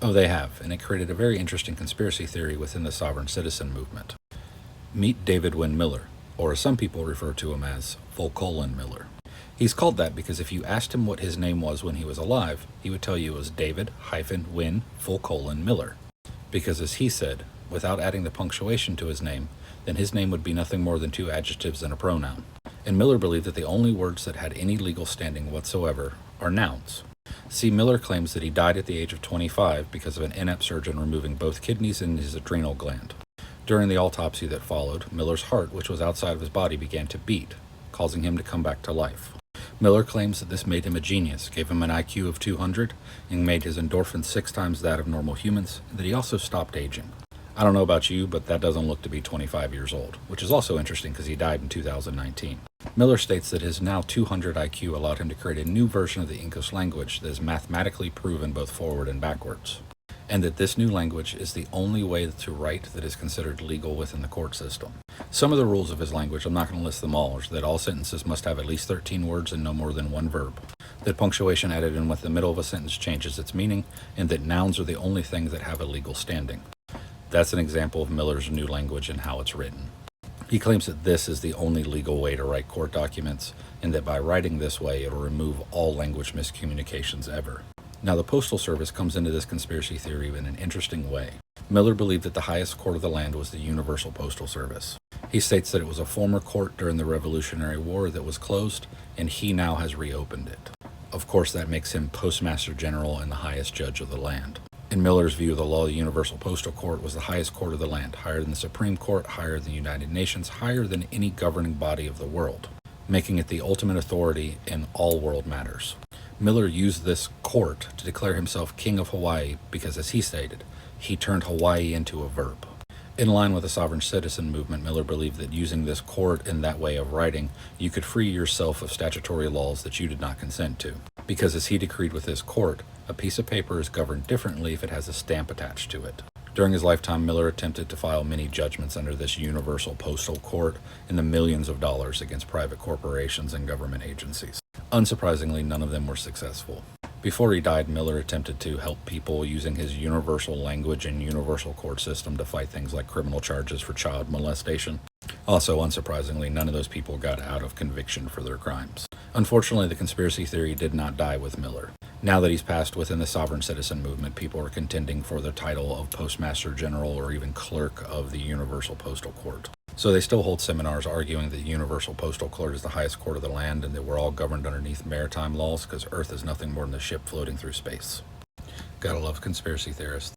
Oh, they have, and it created a very interesting conspiracy theory within the sovereign citizen movement. Meet David Wynn Miller, or as some people refer to him as Volkolin Miller. He's called that because if you asked him what his name was when he was alive, he would tell you it was David-Wynn Miller. Because as he said, without adding the punctuation to his name, then his name would be nothing more than two adjectives and a pronoun. And Miller believed that the only words that had any legal standing whatsoever are nouns. See, Miller claims that he died at the age of 25 because of an inept surgeon removing both kidneys and his adrenal gland. During the autopsy that followed, Miller's heart, which was outside of his body, began to beat, causing him to come back to life. Miller claims that this made him a genius, gave him an IQ of 200, and made his endorphins 6 times that of normal humans, and that he also stopped aging. I don't know about you, but that doesn't look to be 25 years old, which is also interesting because he died in 2019. Miller states that his now 200 IQ allowed him to create a new version of the English language that is mathematically proven both forward and backwards, and that this new language is the only way to write that is considered legal within the court system. Some of the rules of his language, I'm not going to list them all, is that all sentences must have at least 13 words and no more than one verb, that punctuation added in with the middle of a sentence changes its meaning, and that nouns are the only things that have a legal standing. That's an example of Miller's new language and how it's written. He claims that this is the only legal way to write court documents, and that by writing this way it'll remove all language miscommunications ever. Now, the Postal Service comes into this conspiracy theory in an interesting way. Miller believed that the highest court of the land was the Universal Postal Service. He states that it was a former court during the Revolutionary War that was closed, and he now has reopened it. Of course, that makes him Postmaster General and the highest judge of the land. In Miller's view of the law, the Universal Postal Court was the highest court of the land, higher than the Supreme Court, higher than the United Nations, higher than any governing body of the world, making it the ultimate authority in all world matters. Miller used this court to declare himself King of Hawaii because, as he stated, he turned Hawaii into a verb. In line with the sovereign citizen movement, Miller believed that using this court in that way of writing, you could free yourself of statutory laws that you did not consent to. Because as he decreed with his court, a piece of paper is governed differently if it has a stamp attached to it. During his lifetime, Miller attempted to file many judgments under this Universal Postal Court in the millions of dollars against private corporations and government agencies. Unsurprisingly, none of them were successful. Before he died, Miller attempted to help people using his universal language and universal court system to fight things like criminal charges for child molestation. Also, unsurprisingly, none of those people got out of conviction for their crimes. Unfortunately, the conspiracy theory did not die with Miller. Now that he's passed within the sovereign citizen movement, people are contending for the title of Postmaster General or even Clerk of the Universal Postal Court. So they still hold seminars arguing that the Universal Postal Court is the highest court of the land and that we're all governed underneath maritime laws because Earth is nothing more than a ship floating through space. Gotta love conspiracy theorists.